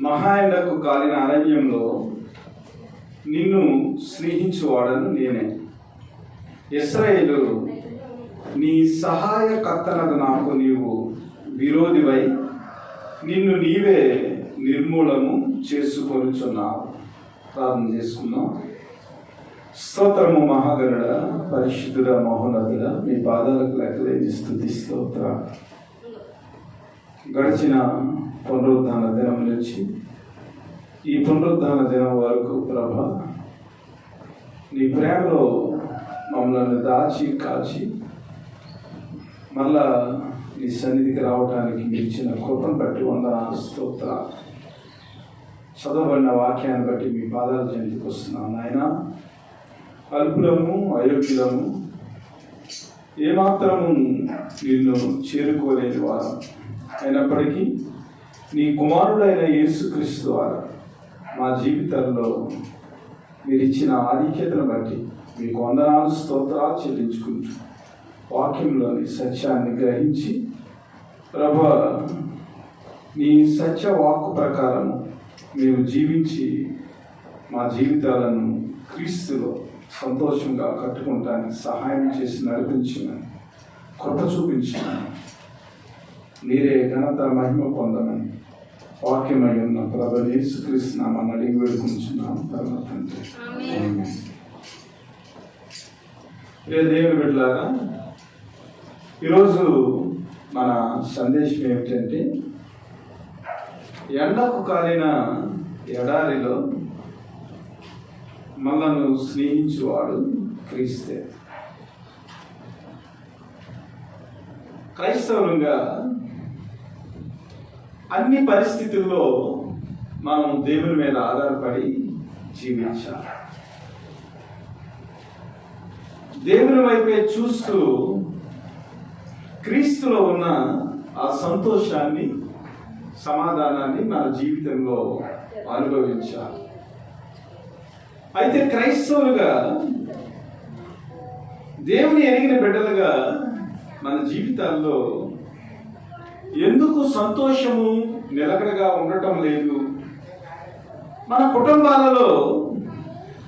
మహా ఎండకు కాలిన అరణ్యంలో నిన్ను స్నేహించువాడను నేనే. ఇశ్రాయేలు, నీ సహాయకర్తనకు నాకు నీవు విరోధివై నిన్ను నీవే నిర్మూలము చేసుకొనుచున్నావు. ప్రార్థన చేసుకుందాం. స్తోత్రము మహాగణుడ, పరిశుద్ధుడ, మహోన్నతుడ, మీ పాదాలకు లెక్కలేని స్తుతి స్తోత్ర. గడిచిన పునరుద్ధాన దినం నుంచి ఈ పునరుద్ధాన దినం వరకు ప్రభా, నీ ప్రేమలో మమ్మల్ని దాచి కాచి మళ్ళా నీ సన్నిధికి రావడానికి ఇచ్చిన కృపను బట్టి వందనాలు స్తోత్ర. చదవబడిన వాక్యాన్ని బట్టి మీ పాదాల చెందుకు వస్తున్నాను నాయన. అల్పులము, అయోగ్యులము, ఏమాత్రము నిన్ను చేరుకోలేని వారు అయినప్పటికీ నీ కుమారుడైన యేసుక్రీస్తు ద్వారా మా జీవితంలో మీరు ఇచ్చిన ఆధిక్యతను బట్టి మీకు వందనాలు స్తోత్రాలు చెల్లించుకుంటూ వాక్యంలోని సత్యాన్ని గ్రహించి ప్రభా, నీ సత్య వాక్కు ప్రకారము మేము జీవించి మా జీవితాలను క్రీస్తులో సంతోషంగా కట్టుకుంటానికి సహాయం చేసి నడిపించిన కృప చూపించిన మీరే ఘనత మహిమ పొందమని వాక్యమై ఉన్న ప్రభు యేసుక్రీస్తు నామమున అడిగి వేడుకుంటున్నాము పరమ తండ్రి. ఆమేన్. దేవుని బిడ్డలారా, ఈరోజు మన సందేశం ఏమిటంటే, ఎండకు కాలిన ఎడారిలో మనల్ని స్నేహించువాడు క్రీస్తే. క్రైస్తవులుగా అన్ని పరిస్థితుల్లో మనం దేవుని మీద ఆధారపడి జీవించాలి. దేవుని వైపే చూస్తూ క్రీస్తులో ఉన్న ఆ సంతోషాన్ని, సమాధానాన్ని మన జీవితంలో అనుభవించాలి. అయితే క్రైస్తవులుగా, దేవుని ఎరిగిన బిడ్డలుగా మన జీవితాల్లో ఎందుకు సంతోషము నిలకడగా ఉండటం లేదు? మన కుటుంబాలలో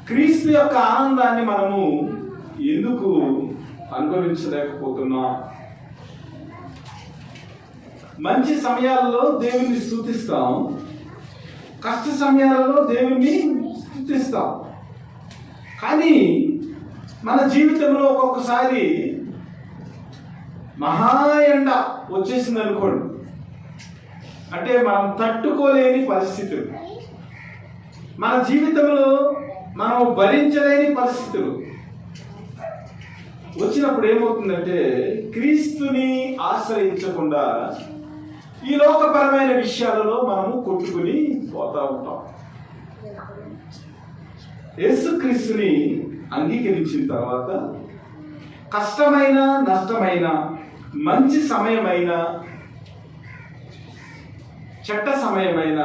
క్రీస్తు యొక్క ఆనందాన్ని మనము ఎందుకు అనుభవించలేకపోతున్నాం? మంచి సమయాలలో దేవుని స్తుతిస్తాం, కష్ట సమయాలలో దేవుని స్తుతిస్తాం. కానీ మన జీవితంలో ఒక్కొక్కసారి మహా ఎండ వచ్చేసింది అనుకోండి, అంటే మనం తట్టుకోలేని పరిస్థితులు, మన జీవితంలో మనం భరించలేని పరిస్థితులు వచ్చినప్పుడు ఏమవుతుందంటే, క్రీస్తుని ఆశ్రయించకుండా ఈ లోకపరమైన విషయాలలో మనము కొట్టుకుని పోతా ఉంటాం. యేసుక్రీస్తుని అంగీకరించిన తర్వాత కష్టమైన, నష్టమైన, మంచి సమయమైన, చెడ్డ సమయమైన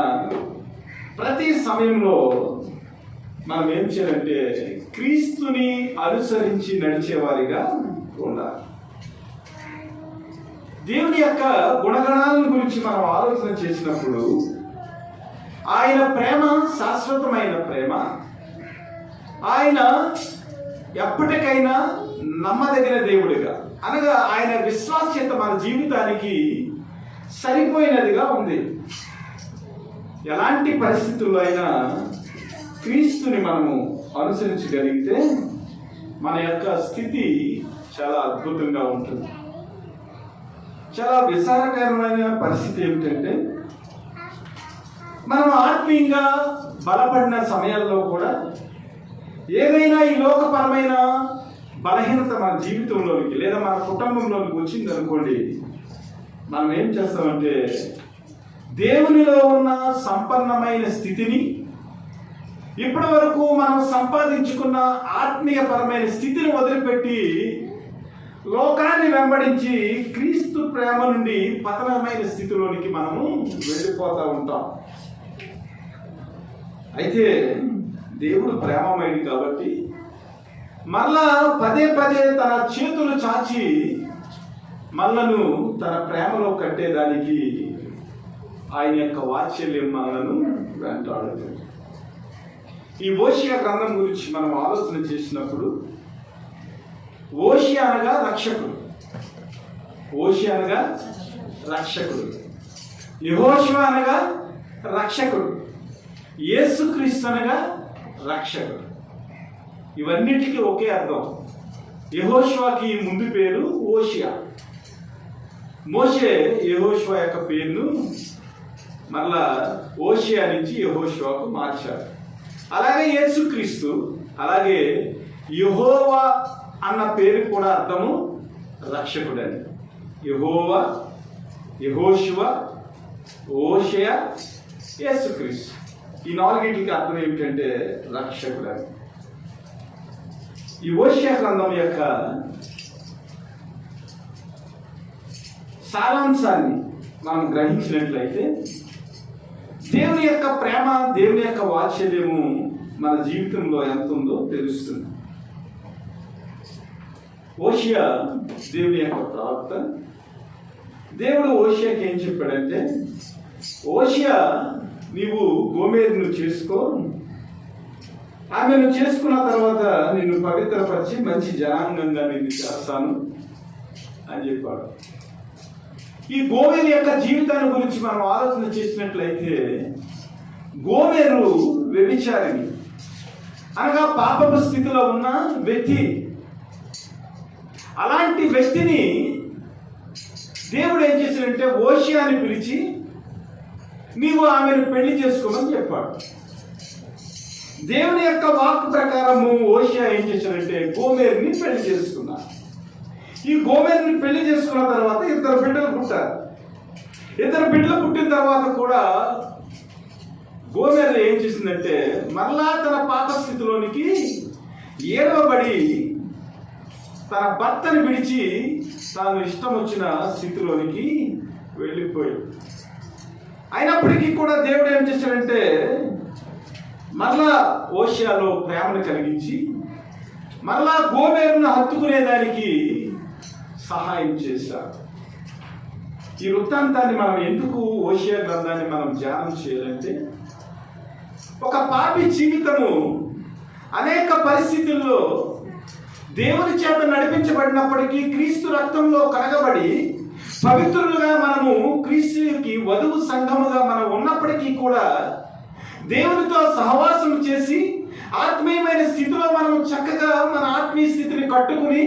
ప్రతి సమయంలో మనం ఏం చేయాలంటే క్రీస్తుని అనుసరించి నడిచేవారిగా ఉండాలి. దేవుని యొక్క గుణగణాలను గురించి మనం ఆలోచన చేసినప్పుడు ఆయన ప్రేమ శాశ్వతమైన ప్రేమ, ఆయన ఎప్పటికైనా నమ్మదగిన దేవుడిగా, అనగా ఆయన విశ్వాస్యత మన జీవితానికి సరిపోయినదిగా ఉంది. ఎలాంటి పరిస్థితుల్లో అయినా క్రీస్తుని మనము అనుసరించగలిగితే మన యొక్క స్థితి చాలా అద్భుతంగా ఉంటుంది. చాలా విచారకరమైన పరిస్థితి ఏమిటంటే, మనం ఆత్మీయంగా బలపడిన సమయాల్లో కూడా ఏదైనా ఈ లోకపరమైన బలహీనత మన జీవితంలోనికి లేదా మన కుటుంబంలోనికి వచ్చింది అనుకోండి, మనం ఏం చేస్తామంటే దేవునిలో ఉన్న సంపన్నమైన స్థితిని, ఇప్పటి వరకు మనం సంపాదించుకున్న ఆత్మీయపరమైన స్థితిని వదిలిపెట్టి లోకాన్ని వెంబడించి క్రీస్తు ప్రేమ నుండి పతనమైన స్థితిలోనికి మనము వెళ్ళిపోతూ ఉంటాం. అయితే దేవుడు ప్రేమమయుడు కాబట్టి మళ్ళా పదే పదే తన చేతులు చాచి మనలను తన ప్రేమలో కట్టేదానికి ఆయన యొక్క వాత్సల్యం మనలను వెంటాడుతుంది. ఈ ఓషియా గ్రంథం గురించి మనం ఆలోచన చేసినప్పుడు ఓషియా అనగా రక్షకుడు, ఓషియా అనగా రక్షకుడు, యెహోషువ అనగా రక్షకుడు, యేసుక్రీస్తు అనగా రక్షకుడు. ఇవన్నిటికీ ఒకే అర్థం. యెహోషువకి ముందు పేరు ఓషియా. మోషే యెహోషువ యొక్క పేరును మళ్ళా ఓషియా నుంచి యెహోషువకు మార్చారు. అలాగే యేసుక్రీస్తు, అలాగే యెహోవా అన్న పేరు కూడా అర్థము రక్షకుడని. యెహోవా, యెహోషువ, ఓషియా, యేసుక్రీస్తు, ఈ నాలుగింటికి అర్థం ఏమిటంటే రక్షకుడని. ఈ ఓషియా గ్రంథం యొక్క సారాంశాన్ని మనం గ్రహించినట్లయితే దేవుని యొక్క ప్రేమ, దేవుని యొక్క వాత్సల్యము మన జీవితంలో ఎంత ఉందో తెలుస్తుంది. ఓషియా దేవుని యొక్క ప్రవక్త. దేవుడు ఓషియాకి ఏం చెప్పాడంటే, ఓషియా నీవు గోమెరును చేసుకో, ఆమెను చేసుకున్న తర్వాత నిన్ను పవిత్రపరిచి మంచి జనాంగంగా నిన్ను చేస్తాను అని చెప్పాడు. ఈ గోమెరు యొక్క జీవితాన్ని గురించి మనం ఆలోచన చేసినట్లయితే గోమెరు వ్యభిచారిణి అనగా పాపపు స్థితిలో ఉన్న వ్యక్తి. అలాంటి వ్యక్తిని దేవుడు ఏం చేశాడంటే ఓషియాని పిలిచి నీవు ఆమెను పెళ్లి చేసుకోమని చెప్పాడు. దేవుని యొక్క వాక్ ప్రకారము ఓషియా ఏం చేశాడంటే గోమెరుని పెళ్లి చేసుకున్నాడు. ఈ గోమెరుని పెళ్లి చేసుకున్న తర్వాత ఇద్దరు బిడ్డలు పుట్టారు. ఇద్దరు బిడ్డలు పుట్టిన తర్వాత కూడా గోమెరు ఏం చేసిందంటే మరలా తన పాత స్థితిలోనికి ఏడవబడి తన భర్తను విడిచి తాను ఇష్టం వచ్చిన స్థితిలోనికి వెళ్ళిపోయాడు. అయినప్పటికీ కూడా దేవుడు ఏం చేశాడంటే మరలా ఓషియాలో ప్రేమను కలిగించి మరలా గోమెరును హత్తుకునేదానికి సహాయం చేశారు. ఈ వృత్తాంతాన్ని మనం ఎందుకు ఓషియా గ్రంథాన్ని మనం ధ్యానం చేయాలంటే ఒక పాపి జీవితము అనేక పరిస్థితుల్లో దేవుని చేత నడిపించబడినప్పటికీ క్రీస్తు రక్తంలో కడగబడి పవిత్రులుగా మనము క్రీస్తుకి వధువు సంఘముగా మనం ఉన్నప్పటికీ కూడా దేవునితో సహవాసం చేసి ఆత్మీయమైన స్థితిలో మనం చక్కగా మన ఆత్మీయ స్థితిని కట్టుకుని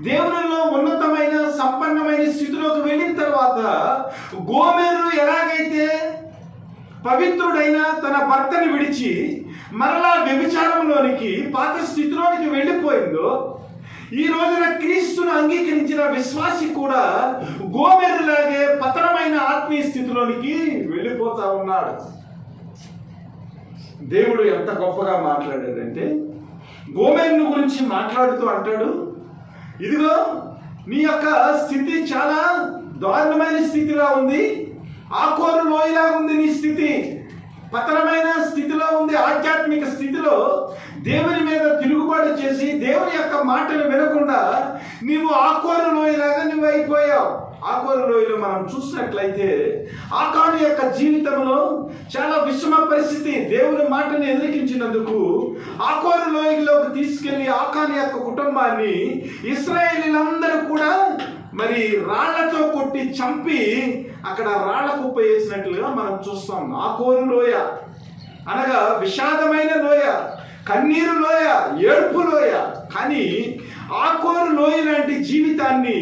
దేవునిలో ఉన్నతమైన సంపన్నమైన స్థితిలోకి వెళ్ళిన తర్వాత గోమెరు ఎలాగైతే పవిత్రుడైన తన భర్తని విడిచి మరలా వ్యభిచారంలోనికి పాత స్థితిలోనికి వెళ్ళిపోయిందో ఈ రోజున క్రీస్తును అంగీకరించిన విశ్వాసి కూడా గోమెరులాగే పతనమైన ఆత్మీయ స్థితిలోనికి వెళ్ళిపోతా ఉన్నాడు. దేవుడు ఎంత గొప్పగా మాట్లాడాడంటే గోమెరును గురించి మాట్లాడుతూ అంటాడు, ఇదిగో నీ యొక్క స్థితి చాలా దారుణమైన స్థితిలో ఉంది, ఆకోరు లోయలా ఉంది నీ స్థితి, పతనమైన స్థితిలో ఉంది. ఆధ్యాత్మిక స్థితిలో దేవుని మీద తిరుగుబాటు చేసి దేవుని యొక్క మాటలు వినకుండా నీవు ఆకోరు లోయలాగా నువ్వు అయిపోయావు. ఆకోరు లోయలో మనం చూసినట్లయితే ఆకాను యొక్క జీవితంలో చాలా విషమ పరిస్థితి. దేవుని మాటని ఎదిరించినందుకు ఆకోరు లోయలోకి తీసుకెళ్లి ఆకాను యొక్క కుటుంబాన్ని ఇశ్రాయేలీలందరూ కూడా మరి రాళ్లతో కొట్టి చంపి అక్కడ రాళ్ల కుప్ప వేసినట్లుగా మనం చూస్తాం. ఆకోరు లోయ అనగా విషాదమైన లోయ, కన్నీరు లోయ, ఏడుపు లోయ. కానీ ఆకోరు లోయ లాంటి జీవితాన్ని,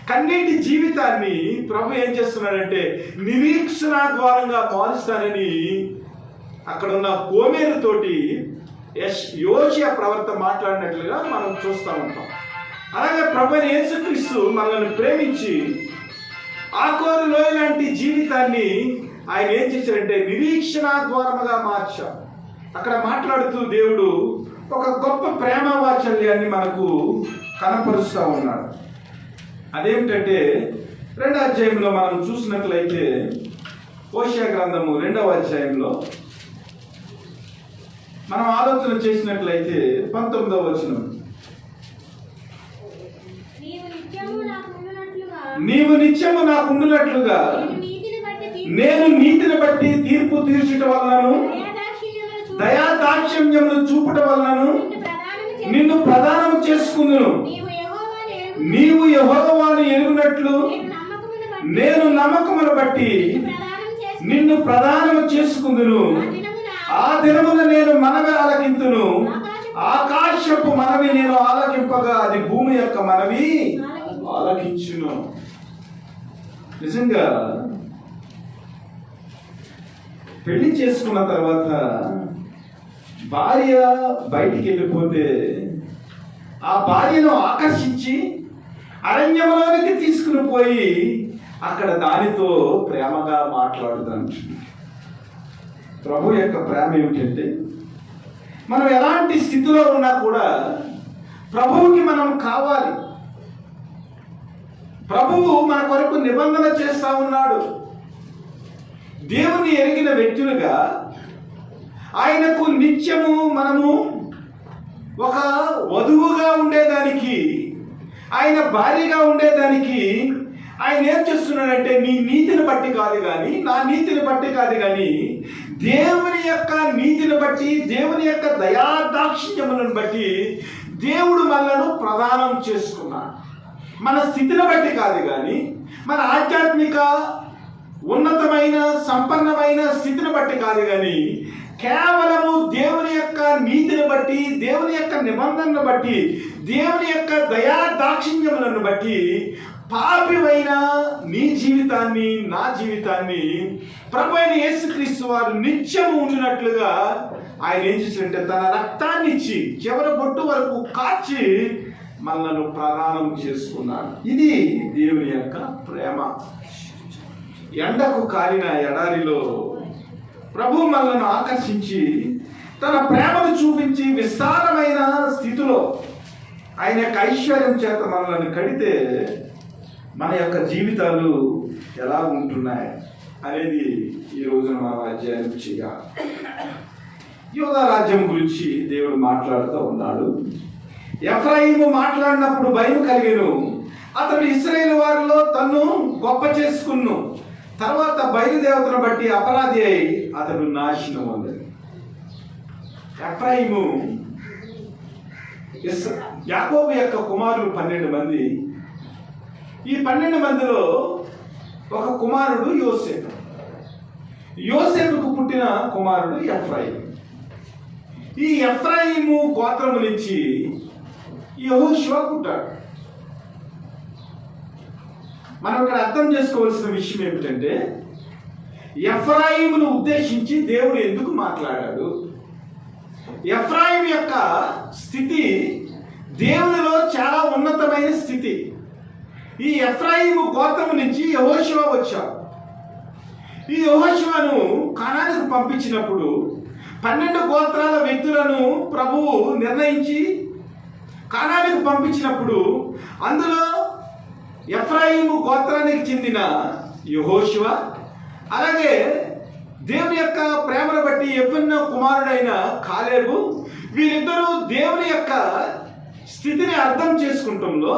కన్నీటి జీవితాన్ని ప్రభు ఏం చేస్తున్నాడంటే నిరీక్షణ ద్వారంగా మారుస్తానని అక్కడ ఉన్న గోమెరుతోటి యోషియా ప్రవర్త మాట్లాడినట్లుగా మనం చూస్తూ ఉంటాం. అలాగే ప్రభువైన యేసుక్రీస్తు మనల్ని ప్రేమించి ఆకోరు లోయ లాంటి జీవితాన్ని ఆయన ఏం చేశారంటే నిరీక్షణ ద్వారముగా మార్చారు. అక్కడ మాట్లాడుతూ దేవుడు ఒక గొప్ప ప్రేమ వాత్సల్యాన్ని మనకు కనపరుస్తూ ఉన్నాడు. అదేమిటంటే 2వ అధ్యాయంలో మనం చూసినట్లయితే ఓషియా గ్రంథము 2వ అధ్యాయంలో మనం ఆలోచన చేసినట్లయితే 19వ వచనం, నీవు నిత్యము నాకుండునట్లుగా నేను నీతిని బట్టి తీర్పు తీర్చుట వలనను దయాదాక్షిణ్యములు చూపుట వలనను నిన్ను ప్రదానం చేసుకుందును. నీవు యెహోవాను ఎరుగునట్లు నేను నమ్మకమును బట్టి నిన్ను ప్రదానం చేసుకుందును. ఆ దినమున నేను మనవి ఆలకింతును. ఆకాశపు మనవి నేను ఆలకింపగా అది భూమి యొక్క మనవి ఆలకించును. నిజంగా పెళ్లి చేసుకున్న తర్వాత భార్య బయటికి వెళ్ళిపోతే ఆ భార్యను ఆకర్షించి అరణ్యంలోనికి తీసుకుని పోయి అక్కడ దానితో ప్రేమగా మాట్లాడుతాను. ప్రభు యొక్క ప్రేమ ఏమిటంటే మనం ఎలాంటి స్థితిలో ఉన్నా కూడా ప్రభువుకి మనం కావాలి. ప్రభువు మన కొరకు నిబంధన చేస్తా ఉన్నాడు. దేవుని ఎరిగిన వ్యక్తులుగా ఆయనకు నిత్యము మనము ఒక వధువుగా ఉండేదానికి, ఆయన భార్యగా ఉండేదానికి ఆయన ఏం చేస్తున్నాడంటే నీ నీతిని బట్టి కాదు కానీ, నా నీతిని బట్టి కాదు కానీ, దేవుని యొక్క నీతిని బట్టి, దేవుని యొక్క దయాదాక్షిణ్యములను బట్టి దేవుడు మనలను ప్రదానం చేసుకున్నాడు. మన స్థితిని బట్టి కాదు కానీ, మన ఆధ్యాత్మిక ఉన్నతమైన సంపన్నమైన స్థితిని బట్టి కాదు కానీ, కేవలము దేవుని యొక్క నీతిని బట్టి, దేవుని యొక్క నిబంధనను బట్టి, దేవుని యొక్క దయాదాక్షిణ్యములను బట్టి పాపివైన నీ జీవితాన్ని, నా జీవితాన్ని ప్రభు అయిన యేసుక్రీస్తు వారు నిత్యము ఉండినట్లుగా ఆయన ఏం చేశారంటే తన రక్తాన్ని ఇచ్చి చివరి బొట్టు వరకు కాచి మనలను ప్రదానం చేసుకున్నాడు. ఇది దేవుని యొక్క ప్రేమ. ఎండకు కాలిన ఎడారిలో ప్రభు మనలను ఆకర్షించి తన ప్రేమను చూపించి విస్తారమైన స్థితిలో ఆయన యొక్క ఐశ్వర్యం చేత మనలను కడితే మన యొక్క జీవితాలు ఎలా ఉంటున్నాయి అనేది ఈ రోజున మనం అధ్యయనం చేయాలి. యూదా రాజ్యం గురించి దేవుడు మాట్లాడుతూ ఉన్నాడు. ఎఫ్రాయిము మాట్లాడినప్పుడు భయం కలిగెను. అతడు ఇశ్రాయేలు వారిలో తన్ను గొప్ప చేసుకున్ను. తర్వాత బయలుదేవతను బట్టి అపరాధి అయి అతడు నాశనం అయ్యాడు. ఎఫ్రాయిము యాకోబు యొక్క కుమారులు 12 మంది. ఈ 12 మందిలో ఒక కుమారుడు యోసేపు. యోసేపుకు పుట్టిన కుమారుడు ఎఫ్రాయిము. ఈ ఎఫ్రాయిము గోత్రము నుంచి యెహోషువ పుట్టాడు. మనం ఇక్కడ అర్థం చేసుకోవాల్సిన విషయం ఏమిటంటే ఎఫ్రాయిమును ఉద్దేశించి దేవుడు ఎందుకు మాట్లాడాడు? ఎఫ్రాయిము యొక్క స్థితి దేవునిలో చాలా ఉన్నతమైన స్థితి. ఈ ఎఫ్రాయిము గోత్రము నుంచి యెహోషువ వచ్చాడు. ఈ యెహోషువను కానానుకు పంపించినప్పుడు 12 గోత్రాల వ్యక్తులను ప్రభువు నిర్ణయించి కానానుకు పంపించినప్పుడు అందులో ఎఫ్రాయిము గోత్రానికి చెందిన యెహోషువ, అలాగే దేవుని యొక్క ప్రేమను బట్టి యెఫున్నె కుమారుడైన కాలేబు, వీరిద్దరూ దేవుని యొక్క స్థితిని అర్థం చేసుకుంటంలో,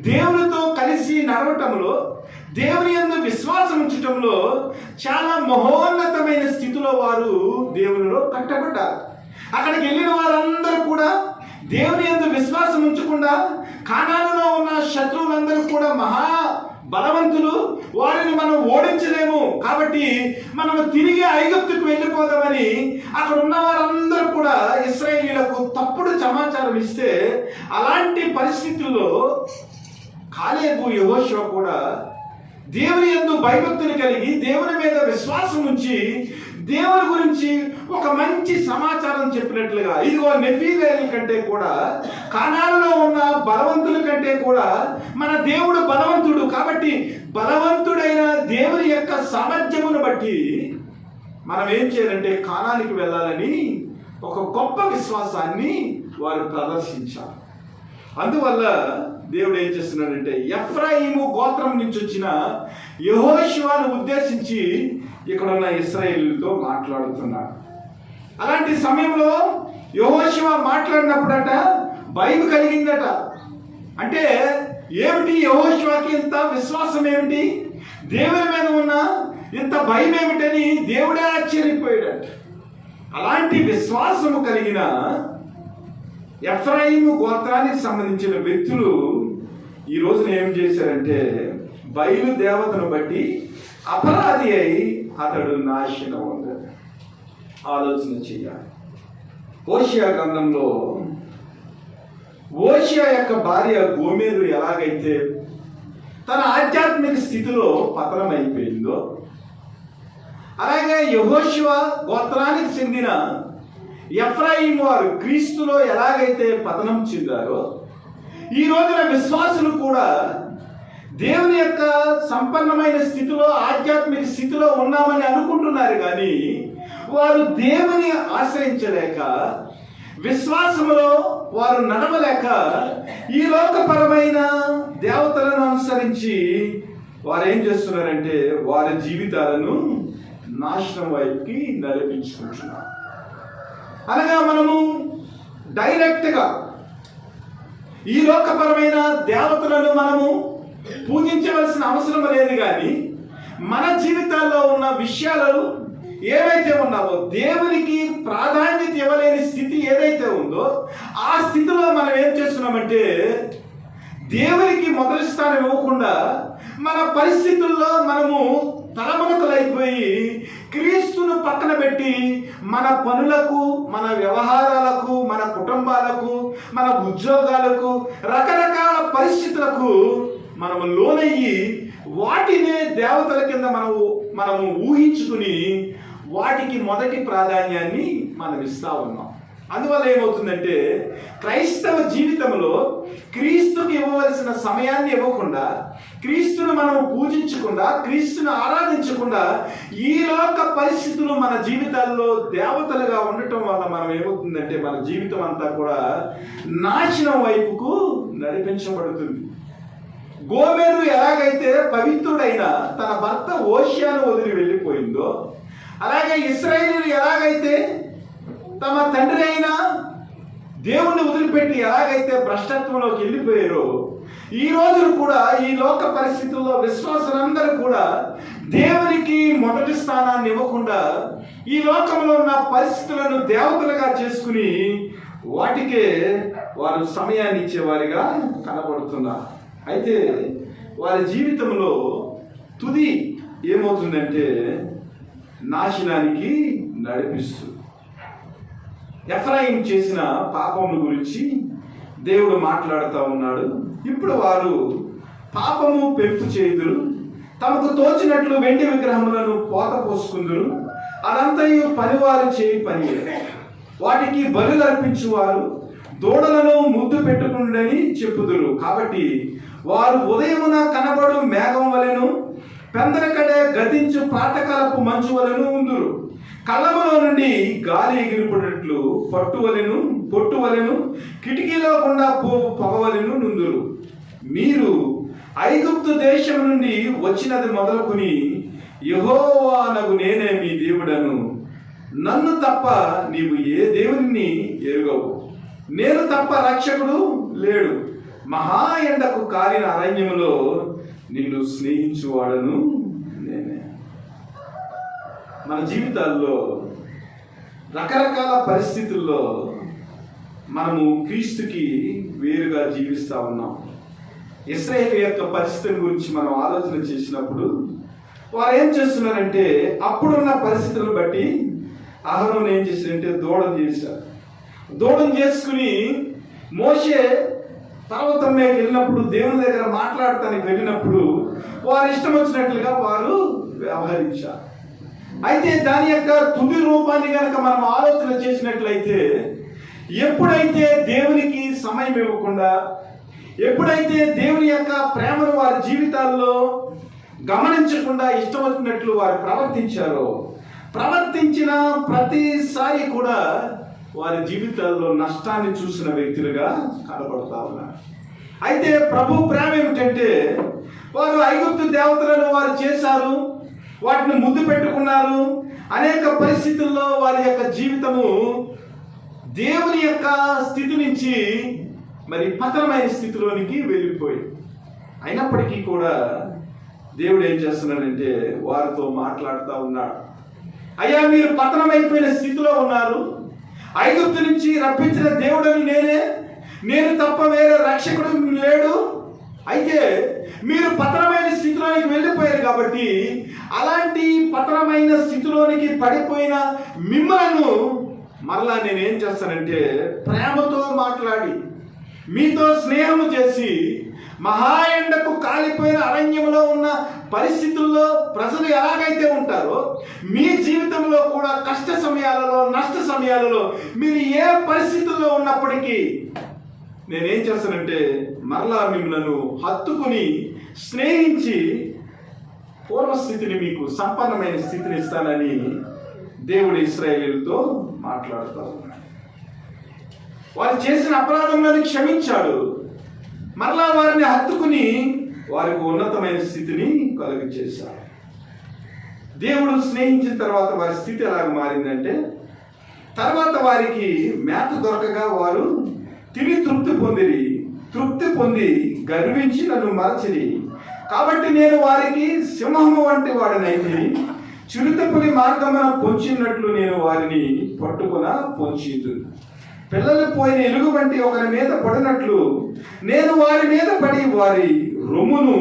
దేవునితో కలిసి నడవటంలో, దేవుని యందు విశ్వాసం ఉంచటంలో చాలా మహోన్నతమైన స్థితిలో వారు దేవునిలో కట్టబడ్డారు. అక్కడికి వెళ్ళిన వారందరూ కూడా దేవుని యందు విశ్వాసం ఉంచకుండా కానానులో ఉన్న శత్రువులందరూ కూడా మహా బలవంతులు, వారిని మనం ఓడించలేము, కాబట్టి మనం తిరిగి ఐగుప్తుకు వెళ్ళిపోదామని అక్కడ ఉన్న వారందరూ కూడా ఇశ్రాయేలీయులకు తప్పుడు సమాచారం ఇస్తే, అలాంటి పరిస్థితుల్లో కాలేబు యెహోషువ కూడా దేవుని యందు భయభక్తులు కలిగి దేవుని మీద విశ్వాసం ఉంచి దేవుని గురించి ఒక మంచి సమాచారం చెప్పినట్లుగా, ఇదిగో నెఫీలీయుల కంటే కూడా, కానానులో ఉన్న బలవంతుల కంటే కూడా మన దేవుడు బలవంతుడు, కాబట్టి బలవంతుడైన దేవుని యొక్క సామర్థ్యమును బట్టి మనం ఏం చేయాలంటే కానానికి వెళ్ళాలని ఒక గొప్ప విశ్వాసాన్ని వారు ప్రదర్శించారు. అందువల్ల దేవుడు ఏం చేస్తున్నాడంటే ఎఫ్రాయిము గోత్రం నుంచి వచ్చిన యెహోషువను ఉద్దేశించి ఇక్కడ ఉన్న ఇశ్రాయేలుతో మాట్లాడుతున్నాడు. అలాంటి సమయంలో యెహోషువ మాట్లాడినప్పుడట భయం కలిగిందట. అంటే ఏమిటి యెహోషువకి ఇంత విశ్వాసం ఏమిటి? దేవుని మీద ఉన్న ఇంత భయం ఏమిటని దేవుడే ఆశ్చర్యపోయాడట. అలాంటి విశ్వాసము కలిగిన ఎఫ్రాయిము గోత్రానికి సంబంధించిన వ్యక్తులు ఈ రోజున ఏం చేశారంటే బయలు దేవతను బట్టి అపరాధి అయి అతడు నాశనం అవుతాడు. ఆలోచన చేయాలి. హోషేయ గ్రంథంలో హోషేయ యొక్క భార్య గోమెరు ఎలాగైతే తన ఆధ్యాత్మిక స్థితిలో పతనమైపోయిందో, అలాగే యెహోషువ గోత్రానికి చెందిన ఎఫ్రాయిం వారు క్రీస్తులో ఎలాగైతే పతనం చెందారో, ఈ రోజున విశ్వాసులు కూడా దేవుని యొక్క సంపన్నమైన స్థితిలో ఆధ్యాత్మిక స్థితిలో ఉన్నామని అనుకుంటున్నారు, కానీ వారు దేవుని ఆశ్రయించలేక విశ్వాసములో వారు నడవలేక ఈ లోకపరమైన దేవతలను అనుసరించి వారు ఏం చేస్తున్నారంటే వారి జీవితాలను నాశనం వైపుకి నడిపించుకుంటున్నారు. అనగా మనము డైరెక్ట్గా ఈ లోకపరమైన దేవతలను మనము పూజించవలసిన అవసరం లేదు, కానీ మన జీవితాల్లో ఉన్న విషయాలు ఏవైతే ఉన్నావో దేవునికి ప్రాధాన్యత ఇవ్వలేని స్థితి ఏదైతే ఉందో ఆ స్థితిలో మనం ఏం చేస్తున్నామంటే దేవునికి మొదటి స్థానం ఇవ్వకుండా మన పరిస్థితుల్లో మనము తలమునకలైపోయి క్రీస్తును పక్కన పెట్టి మన పనులకు, మన వ్యవహారాలకు, మన కుటుంబాలకు, మన ఉద్యోగాలకు, రకరకాల పరిస్థితులకు మనము లోనయ్యి వాటినే దేవతల కింద మనము ఊహించుకుని వాటికి మొదటి ప్రాధాన్యాన్ని మనం ఇస్తా ఉన్నాం. అందువల్ల ఏమవుతుందంటే క్రైస్తవ జీవితంలో క్రీస్తుకి ఇవ్వవలసిన సమయాన్ని ఇవ్వకుండా, క్రీస్తును మనం పూజించకుండా, క్రీస్తును ఆరాధించకుండా ఈ లోక పరిస్థితులు మన జీవితాల్లో దేవతలుగా ఉండటం వల్ల మనం ఏమవుతుందంటే మన జీవితం అంతా కూడా నాశనం వైపుకు నడిపించబడుతుంది. గోమెరు ఎలాగైతే పవిత్రుడైన తన భర్త హోషేయను వదిలి వెళ్ళిపోయిందో, అలాగే ఇశ్రాయేలీయులు ఎలాగైతే తమ తండ్రి అయిన దేవుణ్ణి వదిలిపెట్టి ఎలాగైతే భ్రష్టత్వంలోకి వెళ్ళిపోయారో, ఈ రోజులు కూడా ఈ లోక పరిస్థితుల్లో విశ్వాసులందరూ కూడా దేవునికి మొదటి స్థానాన్ని ఇవ్వకుండా ఈ లోకంలో ఉన్న పరిస్థితులను దేవతలుగా చేసుకుని వాటికే వారు సమయాన్ని ఇచ్చేవారిగా కనబడుతున్నారు. అయితే వారి జీవితంలో తుది ఏమవుతుందంటే నాశనానికి నడిపిస్తుంది. ఎఫ్రాయిం చేసిన పాపముల గురించి దేవుడు మాట్లాడుతూ ఉన్నాడు. ఇప్పుడు వారు పాపము పెంపు చేయుదురు, తమకు తోచినట్లు వెండి విగ్రహములను పోత పోసుకుందురు, అదంతయు పనివారు చేయి పని, వాటికి బలులు అర్పించువారు దూడలను ముద్దు పెట్టుకుండని చెప్పుదురు. కాబట్టి వారు ఉదయమున కనబడు మేఘం వలెను, పెందలకడే గతించు ప్రాతకాలపు మంచు వలెను ఉందురు. కళ్ళములో నుండి గాలి ఎగిరిపడినట్లు పొట్టు వలెను, కిటికీలో గుండా పోపు పొగవలెను నుందురు. మీరు ఐగుప్తు దేశం నుండి వచ్చినది మొదలుకొని యెహోవానగు నేనే మీ దేవుడను, నన్ను తప్ప నీవు ఏ దేవుని ఎరుగవు, నేను తప్ప రక్షకుడు లేడు, మహా ఎండకు కాలిన అరణ్యములో నిన్ను స్నేహించువాడను నేనే. మన జీవితాల్లో రకరకాల పరిస్థితుల్లో మనము క్రీస్తుకి వేరుగా జీవిస్తూ ఉన్నాం. ఇశ్రాయేలు యొక్క పరిస్థితుల గురించి మనం ఆలోచన చేసినప్పుడు వారు ఏం చేస్తున్నారంటే అప్పుడున్న పరిస్థితులను బట్టి అహరోను ఏం చేశారంటే దూడం చేసుకుని మోషే పర్వతం మీదకి వెళ్ళినప్పుడు దేవుని దగ్గర మాట్లాడటానికి వెళ్ళినప్పుడు వారు ఇష్టం వచ్చినట్లుగా వారు వ్యవహరించారు. అయితే దాని యొక్క తుది రూపాన్ని కనుక మనం ఆలోచన చేసినట్లయితే ఎప్పుడైతే దేవునికి సమయం ఇవ్వకుండా, ఎప్పుడైతే దేవుని యొక్క ప్రేమను వారి జీవితాల్లో గమనించకుండా ఇష్టం వచ్చినట్లు వారు ప్రవర్తించిన ప్రతిసారి కూడా వారి జీవితాల్లో నష్టాన్ని చూసిన వ్యక్తులుగా కనబడతా ఉన్నారు. అయితే ప్రభు ప్రేమ ఏమిటంటే వారు ఐగుప్తు దేవతలను వారు చేశారు, వాటిని ముద్దు పెట్టుకున్నారు. అనేక పరిస్థితుల్లో వారి యొక్క జీవితము దేవుని యొక్క స్థితి నుంచి మరి పతనమైన స్థితిలోనికి వెళ్ళిపోయి, అయినప్పటికీ కూడా దేవుడు ఏం చేస్తున్నాడంటే వారితో మాట్లాడుతూ ఉన్నాడు. అయ్యా, మీరు పతనమైపోయిన స్థితిలో ఉన్నారు. ఐగుప్తు నుంచి రప్పించిన దేవుడని నేను తప్ప వేరే రక్షకుడు లేడు. అయితే మీరు పతనమైన స్థితిలోనికి వెళ్ళిపోయారు కాబట్టి అలాంటి పతనమైన స్థితిలోనికి పడిపోయిన మిమ్మల్ని మరలా నేనేం చేస్తానంటే ప్రేమతో మాట్లాడి మీతో స్నేహము చేసి మహా ఎండకు కాలిపోయిన అరణ్యంలో ఉన్న పరిస్థితుల్లో ప్రజలు ఎలాగైతే ఉంటారో మీ జీవితంలో కూడా కష్ట సమయాలలో, నష్ట సమయాలలో మీరు ఏ పరిస్థితుల్లో ఉన్నప్పటికీ నేనేం చేస్తానంటే మరలా మిమ్మల్ని హత్తుకుని స్నేహించి పూర్వస్థితిని, మీకు సంపన్నమైన స్థితిని ఇస్తానని దేవుడు ఇశ్రాయేలీయులతో మాట్లాడుతూ ఉన్నాడు. వారు చేసిన అపరాధంలోని క్షమించాడు. మరలా వారిని హత్తుకుని వారికి ఉన్నతమైన స్థితిని కలుగజేశాడు. దేవుడు స్నేహించిన తర్వాత వారి స్థితి ఎలాగ మారిందంటే, తర్వాత వారికి మేత దొరకగా వారు తిని తృప్తి పొంది గర్వించి నన్ను మరచిరి. కాబట్టి నేను వారికి సింహము వంటి వాడినైతే చిరుతపులి మార్గమున పొంచినట్లు నేను వారిని పట్టుకున పొంచిదు. పిల్లలు పోయిన ఎలుగు వంటి ఒకరి మీద పడినట్లు నేను వారి మీద పడి వారి రొమ్మును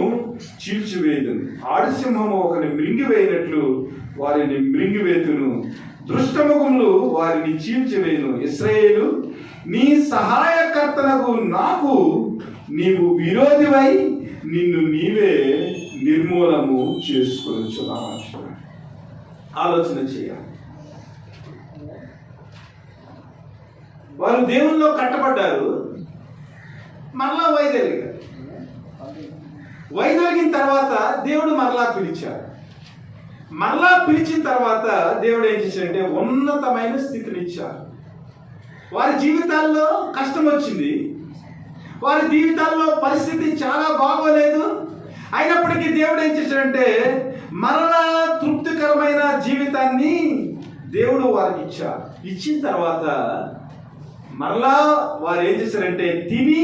చీల్చివేయుదును. ఆడుసింహము ఒకరిని మృంగివేయినట్లు వారిని మృంగివేతును. దుష్టముఖములు వారిని చీల్చివేయును. ఇశ్రాయేలు, నీ సహాయకర్తలకు నాకు నీవు విరోధివై నిన్ను నీవే నిర్మూలము చేసుకొనుచున్నావు. ఆలోచన చేయాలి. వారు దేవుల్లో కట్టబడ్డారు, మరలా వైదొలిగిన తర్వాత దేవుడు మరలా పిలిచాడు. మరలా పిలిచిన తర్వాత దేవుడు ఏం చేశాడంటే ఉన్నతమైన స్థితిని ఇచ్చారు. వారి జీవితాల్లో కష్టం వచ్చింది, వారి జీవితాల్లో పరిస్థితి చాలా బాగోలేదు. అయినప్పటికీ దేవుడు ఏం చేశాడంటే మరలా తృప్తికరమైన జీవితాన్ని దేవుడు వారికి ఇచ్చారు. ఇచ్చిన తర్వాత మరలా వారు ఏం చేశారంటే తిని